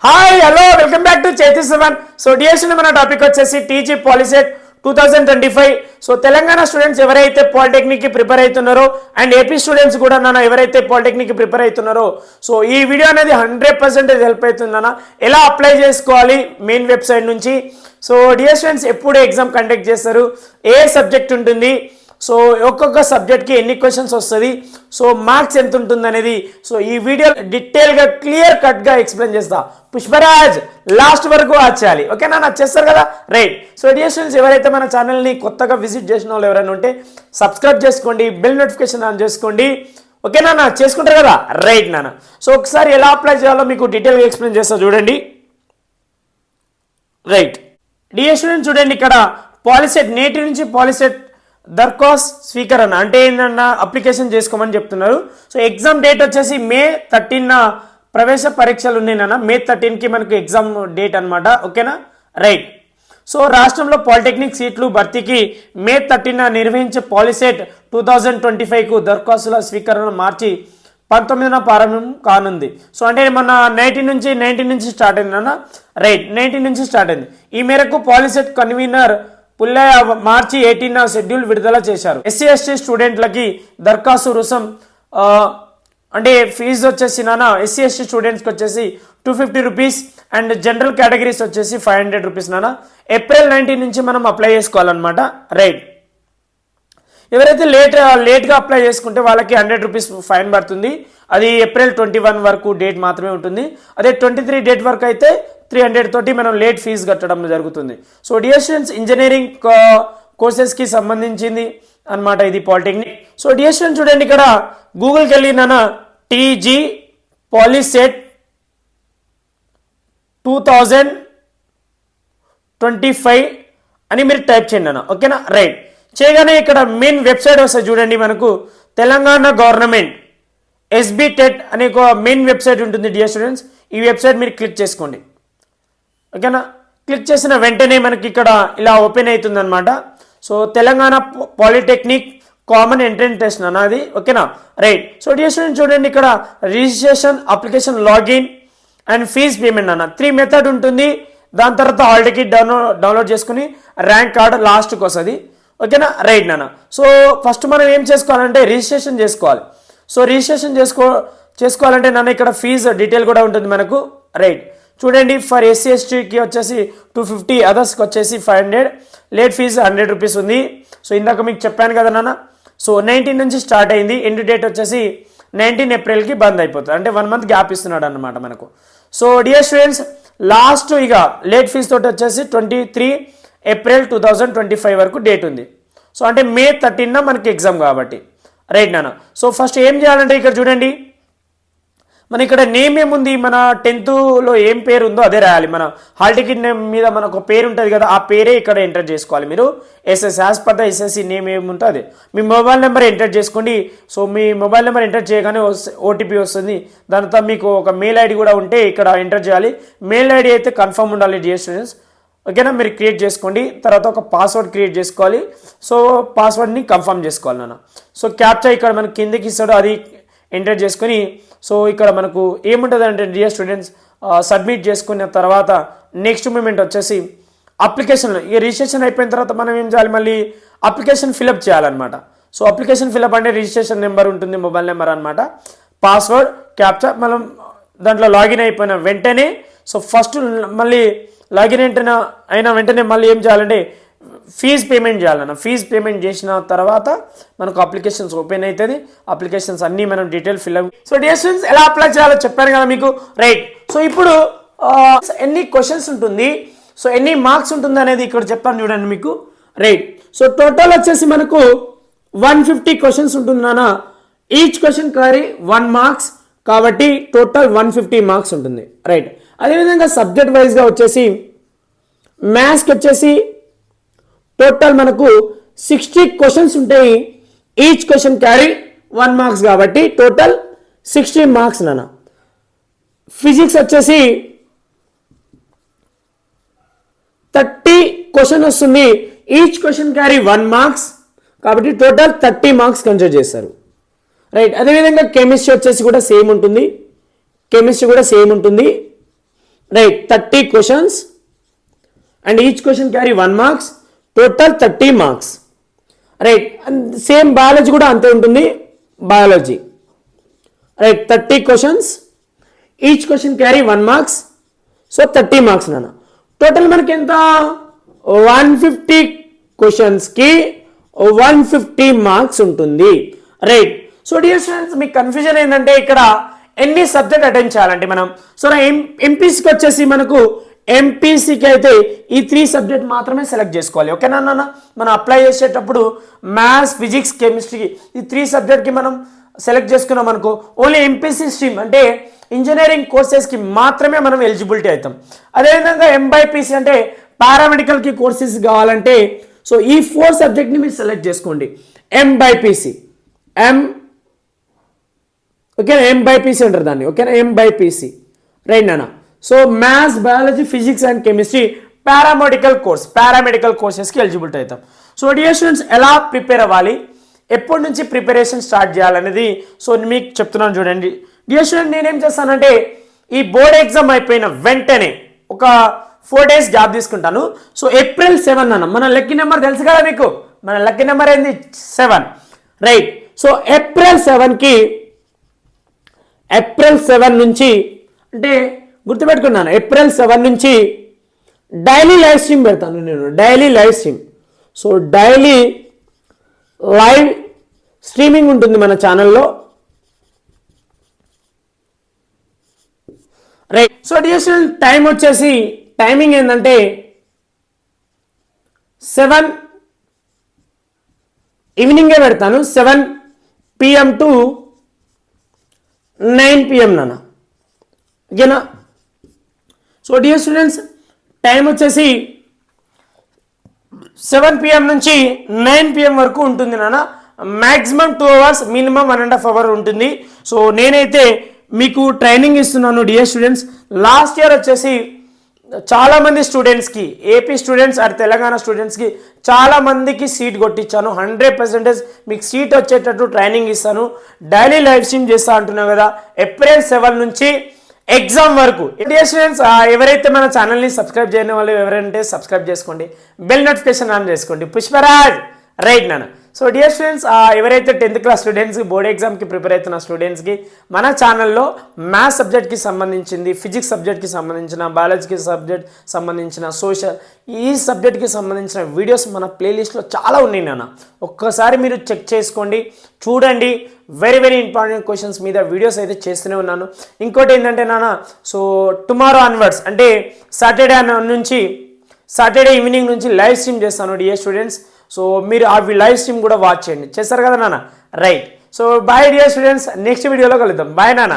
Hi hello welcome back to చేతి seven. So DSC మన topic వచ్చేసి TG POLYCET 2025. So Telangana students ఎవరైతే polytechnic కి ప్రిపేర్ అవుతున్నారో అండ్ ఏపీ స్టూడెంట్స్ కూడా ఎవరైతే పాలిటెక్నిక్ కి ప్రిపేర్ అవుతున్నారో సో ఈ వీడియో అనేది 100% హెల్ప్ అవుతుందన్న. ఎలా అప్లై చేసుకోవాలి మెయిన్ వెబ్సైట్ నుంచి. సో డియర్ స్టూడెంట్స్ ఎప్పుడు ఎగ్జామ్ కండక్ట్ చేస్తారు, ఏ సబ్జెక్ట్ ఉంటుంది, సో ఒక్కొక్క సబ్జెక్ట్కి ఎన్ని క్వశ్చన్స్ వస్తుంది, సో మార్క్స్ ఎంత ఉంటుంది అనేది సో ఈ వీడియో డీటెయిల్గా క్లియర్ కట్గా ఎక్స్ప్లెయిన్ చేస్తా. పుష్పరాజ్ లాస్ట్ వరకు వాచ్ చేయాలి, ఓకేనా? నాకు చేస్తారు కదా, రైట్. సో డియర్ స్టూడెంట్స్ ఎవరైతే మన ఛానల్ని కొత్తగా విజిట్ చేసిన వాళ్ళు ఎవరైనా ఉంటే సబ్స్క్రైబ్ చేసుకోండి, బెల్ నోటిఫికేషన్ ఆన్ చేసుకోండి, ఓకేనా? నా చేసుకుంటారు కదా, రైట్ నాన్న. సో ఒకసారి ఎలా అప్లై చేయాలో మీకు డీటెయిల్గా ఎక్స్ప్లెయిన్ చేస్తా చూడండి, రైట్. డియర్ స్టూడెంట్స్ చూడండి, ఇక్కడ పాలిసెట్ నేటి నుంచి పాలిసెట్ దరఖాస్తు స్వీకరణ అంటే ఏంటన్నా అప్లికేషన్ చేసుకోమని చెప్తున్నారు. సో ఎగ్జామ్ డేట్ వచ్చేసి May 13 ప్రవేశ పరీక్షలు ఉన్నాయి నాన్న. May 13కి మనకు ఎగ్జామ్ డేట్ అనమాట, ఓకేనా, రైట్. సో రాష్ట్రంలో పాలిటెక్నిక్ సీట్లు భర్తీకి May 13 నిర్వహించే పాలిసెట్ 2025కు దరఖాస్తుల స్వీకరణ మార్చి 19న ప్రారంభం కానుంది. సో అంటే మన 19 నుంచి స్టార్ట్ అయింది అన్న, రైట్. 19 నుంచి స్టార్ట్ అయింది. ఈ మేరకు పాలిసెట్ కన్వీనర్ పుల్లయ్య మార్చి 18 షెడ్యూల్ విడుదల చేశారు. ఎస్సీ ఎస్టీ స్టూడెంట్లకి దరఖాస్తు రుసుం అంటే ఫీజు వచ్చేసి నాన్న ఎస్సీ ఎస్టీ స్టూడెంట్స్కి వచ్చేసి 250 రూపీస్ అండ్ జనరల్ కేటగిరీస్ వచ్చేసి 500 రూపీస్ నాన్న. April 19 నుంచి మనం అప్లై చేసుకోవాలన్నమాట, రైట్. ఎవరైతే లేట్గా అప్లై చేసుకుంటే వాళ్ళకి 100 రూపీస్ ఫైన్ పడుతుంది. అది April 21 వరకు డేట్ మాత్రమే ఉంటుంది. అదే 23 డేట్ వరకు అయితే 300 తోటి మనం లేట్ ఫీజు కట్టడం జరుగుతుంది. సో డియర్ స్టూడెంట్స్ ఇంజనీరింగ్ కోర్సెస్కి సంబంధించింది అనమాట ఇది పాలిటెక్నిక్. సో డియర్ స్టూడెంట్స్ చూడండి, ఇక్కడ గూగుల్కి వెళ్ళి నాన్న టీజీ పాలిసెట్ 2025 అని మీరు టైప్ చేయండి అన్న, ఓకేనా, రైట్. చేయగానే ఇక్కడ మెయిన్ వెబ్సైట్ వస్తుంది చూడండి, మనకు తెలంగాణ గవర్నమెంట్ ఎస్బీ టెట్ అనే ఒక మెయిన్ వెబ్సైట్ ఉంటుంది డియర్ స్టూడెంట్స్. ఈ వెబ్సైట్ మీరు క్లిక్ చేసుకోండి, ఓకేనా. క్లిక్ చేసిన వెంటనే మనకి ఇక్కడ ఇలా ఓపెన్ అవుతుంది అనమాట. So Telangana polytechnic common entrance test అన్నది, ఓకేనా, రైట్. సో డియర్ స్టూడెంట్స్ చూడండి, ఇక్కడ registration, application, login and fees payment అన్న 3 మెథడ్ ఉంటుంది. దాని తర్వాత హాల్ టికెట్ డౌన్లోడ్ చేసుకుని ర్యాంక్ కార్డ్ లాస్ట్కి వస్తుంది, ఓకేనా, రైట్ నాన్న. సో ఫస్ట్ మనం ఏం చేసుకోవాలంటే రిజిస్ట్రేషన్ చేసుకోవాలి. సో రిజిస్ట్రేషన్ చేసుకోవాలంటే నాన్న ఇక్కడ ఫీజు డీటెయిల్ కూడా ఉంటుంది మనకు, రైట్. చూడండి, ఫర్ ఎస్సీ ఎస్టీకి వచ్చేసి 250, అదర్స్కి వచ్చేసి 500, లేట్ ఫీజు 100 రూపీస్ ఉంది. సో ఇందాక మీకు చెప్పాను కదా నాన్న. సో 19 నుంచి స్టార్ట్ అయింది, ఎండ్ డేట్ వచ్చేసి 19 ఏప్రిల్కి బంద్ అయిపోతుంది, అంటే 1 మంత్ గ్యాప్ ఇస్తున్నాడు అనమాట మనకు. సో డియర్ స్టూడెంట్స్ లాస్ట్ ఇక లేట్ ఫీజు తోటి వచ్చేసి 23 ఏప్రిల్ 2025 వరకు డేట్ ఉంది. సో అంటే May 13 మనకి ఎగ్జామ్ కాబట్టి, రైట్ నాన్న. సో ఫస్ట్ ఏం చేయాలంటే ఇక్కడ చూడండి, మన ఇక్కడ నేమ్ ఏముంది, మన 10th ఏం పేరు ఉందో అదే రాయాలి. మన హాల్ టికెట్ నేమ్ మీద మనకు పేరు ఉంటుంది కదా, ఆ పేరే ఇక్కడ ఎంటర్ చేసుకోవాలి మీరు. As per the SSC name ఏముంటుందో అదే. మీ మొబైల్ నెంబర్ ఎంటర్ చేసుకోండి. సో మీ మొబైల్ నెంబర్ ఎంటర్ చేయగానే ఓటీపీ వస్తుంది. దాని తర్వాత మీకు ఒక మెయిల్ ఐడి కూడా ఉంటే ఇక్కడ ఎంటర్ చేయాలి. మెయిల్ ఐడి అయితే కన్ఫర్మ్ ఉండాలి డియర్ స్టూడెంట్స్, ఓకేనా. మీరు క్రియేట్ చేసుకోండి. తర్వాత ఒక పాస్వర్డ్ క్రియేట్ చేసుకోవాలి. సో పాస్వర్డ్ని కన్ఫర్మ్ చేసుకోవాలి నాన్న. సో క్యాప్చా ఇక్కడ మనకి కిందకి ఇస్తాడు, అది ఎంటర్ చేసుకొని సో ఇక్కడ మనకు ఏముంటుంది అంటే డియర్ స్టూడెంట్స్ సబ్మిట్ చేసుకున్న తర్వాత నెక్స్ట్ మూమెంట్ వచ్చేసి అప్లికేషన్. ఈ రిజిస్ట్రేషన్ అయిపోయిన తర్వాత మనం ఏం చేయాలి, మళ్ళీ అప్లికేషన్ ఫిలప్ చేయాలన్నమాట. సో అప్లికేషన్ ఫిలప్ అంటే రిజిస్ట్రేషన్ నెంబర్ ఉంటుంది, మొబైల్ నెంబర్ అనమాట, పాస్వర్డ్, క్యాప్చా. మనం దాంట్లో లాగిన్ అయిపోయిన వెంటనే సో ఫస్ట్ మళ్ళీ లాగిన్ అయిన వెంటనే మళ్ళీ ఏం చేయాలంటే ఫీజ్ పేమెంట్ చేయాలన్న. ఫీజ్ పేమెంట్ చేసిన తర్వాత మనకు అప్లికేషన్స్ ఓపెన్ అవుతుంది. అప్లికేషన్స్ అన్నీ మనం detail fill up. So dear students ఎలా అప్లై చేయాలో చెప్పాను కదా మీకు, రైట్. సో ఇప్పుడు ఎన్ని క్వశ్చన్స్ ఉంటుంది, సో ఎన్ని మార్క్స్ ఉంటుంది అనేది ఇక్కడ చెప్తాను చూడండి మీకు, రైట్. సో టోటల్ వచ్చేసి మనకు 150 క్వశ్చన్స్ ఉంటుంది నాన్న. ఈచ్ క్వశ్చన్ క్యారీ 1 మార్క్స్ కాబట్టి టోటల్ 150 మార్క్స్ ఉంటుంది, రైట్. అదేవిధంగా సబ్జెక్ట్ వైజ్గా వచ్చేసి మ్యాథ్స్కి వచ్చేసి టోటల్ మనకు 60 క్వశ్చన్స్ ఉంటాయి. ఈచ్ క్వశ్చన్ క్యారీ 1 మార్క్స్ కాబట్టి టోటల్ 60 మార్క్స్ నాన్న. ఫిజిక్స్ వచ్చేసి 30 క్వశ్చన్ వస్తుంది. ఈచ్ క్వశ్చన్ క్యారీ 1 మార్క్స్ కాబట్టి టోటల్ 30 మార్క్స్ కన్సిడర్ చేస్తారు, రైట్. అదేవిధంగా కెమిస్ట్రీ వచ్చేసి కూడా సేమ్ ఉంటుంది. Right 30 questions and each question carry 1 marks, total 30 marks. Right same biology కూడా అంతే ఉంటుంది. Biology right 30 questions, each question carry 1 marks, so 30 marks నాన్న. టోటల్ మనకి ఎంత 150 క్వశ్చన్స్కి 150 మార్క్స్ ఉంటుంది. రైట్ సో డియర్ స్టూడెంట్స్ మీకు కన్ఫ్యూజన్ ఏంటంటే ఇక్కడ ఎన్ని సబ్జెక్ట్ అటెండ్ చేయాలంటే మనం సో ఎంపీసీకి వచ్చేసి మనకు ఎంపీసీకి అయితే ఈ 3 సబ్జెక్ట్ మాత్రమే సెలెక్ట్ చేసుకోవాలి. ఓకేనా నాన్న? మనం అప్లై చేసేటప్పుడు మ్యాథ్స్, ఫిజిక్స్, కెమిస్ట్రీ ఈ 3 సబ్జెక్ట్కి మనం సెలెక్ట్ చేసుకున్నాం అనుకో ఓన్లీ ఎంపీసీ స్ట్రీమ్ అంటే ఇంజనీరింగ్ కోర్సెస్కి మాత్రమే మనం ఎలిజిబిలిటీ అవుతాం. అదేవిధంగా ఎంబైపీసీ అంటే పారామెడికల్కి కోర్సెస్ కావాలంటే సో ఈ 4 సబ్జెక్ట్ని మీరు సెలెక్ట్ చేసుకోండి. ఎంబైపీసీ ఓకేనా, ఎంబైపీసీ అంటారు దాన్ని. ఓకేనా, ఎంబైపీసీ రైట్ నాన్న. So maths, biology, physics and chemistry paramedical కోర్సెస్కి ఎలిజిబిలిటీ అవుతాం. సో డియర్ స్టూడెంట్స్ ఎలా ప్రిపేర్ అవ్వాలి, ఎప్పటి నుంచి ప్రిపరేషన్ స్టార్ట్ చేయాలనేది సో మీకు చెప్తున్నాను చూడండి. డియర్ స్టూడెంట్ నేనేం చేస్తానంటే ఈ బోర్డ్ ఎగ్జామ్ అయిపోయిన వెంటనే ఒక 4 days గ్యాప్ తీసుకుంటాను. సో April 7 అన్న మన లక్కీ నెంబర్ తెలుసు కదా మీకు, మన లక్కీ నెంబర్ ఏంది 7 రైట్. సో April 7 నుంచి అంటే గుర్తుపెట్టుకున్నాను, April 7 నుంచి డైలీ లైవ్ స్ట్రీమ్ పెడతాను నేను. Daily live stream, so daily live streaming ఉంటుంది మన ఛానల్లో. Right so dear student time వచ్చేసి టైమింగ్ ఏంటంటే 7 ఈవినింగే పెడతాను, 7 PM టు 9 PM నాన్న. ఓకేనా? సో డియర్ స్టూడెంట్స్ టైం వచ్చేసి 7 PM నుంచి 9 PM వరకు ఉంటుంది నాన్న. మ్యాక్సిమం 2 hours, మినిమం 1.5 hour ఉంటుంది. సో నేనైతే మీకు ట్రైనింగ్ ఇస్తున్నాను డియర్ స్టూడెంట్స్. లాస్ట్ ఇయర్ వచ్చేసి చాలామంది స్టూడెంట్స్కి, ఏపీ స్టూడెంట్స్ అండ్ తెలంగాణ స్టూడెంట్స్కి చాలామందికి సీట్ కొట్టించాను. 100% మీకు సీట్ వచ్చేటట్టు ట్రైనింగ్ ఇస్తాను. డైలీ లైవ్ స్ట్రీమ్ చేస్తా అంటున్నాను కదా. April 7 నుంచి ఎగ్జామ్ వరకు. డియర్ స్టూడెంట్స్ ఎవరైతే మన ఛానల్ని సబ్స్క్రైబ్ చేయని వాళ్ళు ఎవరైతే సబ్స్క్రైబ్ చేసుకోండి, బెల్ నోటిఫికేషన్ ఆన్ చేసుకోండి. పుష్పరాజ్ రైట్ నాన్న. సో డియర్ స్టూడెంట్స్ ఎవరైతే 10th క్లాస్ స్టూడెంట్స్, బోర్డ్ ఎగ్జామ్కి ప్రిపేర్ అవుతున్న స్టూడెంట్స్కి మన ఛానల్లో మ్యాథ్స్ సబ్జెక్ట్కి సంబంధించింది, ఫిజిక్స్ సబ్జెక్ట్కి సంబంధించిన, బయాలజీకి సబ్జెక్ట్ సంబంధించిన, సోషల్ ఈ సబ్జెక్ట్కి సంబంధించిన వీడియోస్ మన ప్లేలిస్ట్లో చాలా ఉన్నాయి నాన్న. ఒక్కసారి మీరు చెక్ చేసుకోండి, చూడండి. వెరీ వెరీ ఇంపార్టెంట్ క్వశ్చన్స్ మీద వీడియోస్ అయితే చేస్తూనే ఉన్నాను. ఇంకోటి ఏంటంటే నాన్న సో టుమారో ఆన్వర్డ్స్ అంటే సాటర్డే ఈవినింగ్ నుంచి లైవ్ స్ట్రీమ్ చేస్తాను డియర్ స్టూడెంట్స్. సో మీరు ఆ లైవ్ స్ట్రీమ్ కూడా వాచ్ చేయండి. చేస్తారు కదా నాన్న? Right. So bye dear students, next వీడియోలో కలుద్దాం. బాయ్ నాన్న.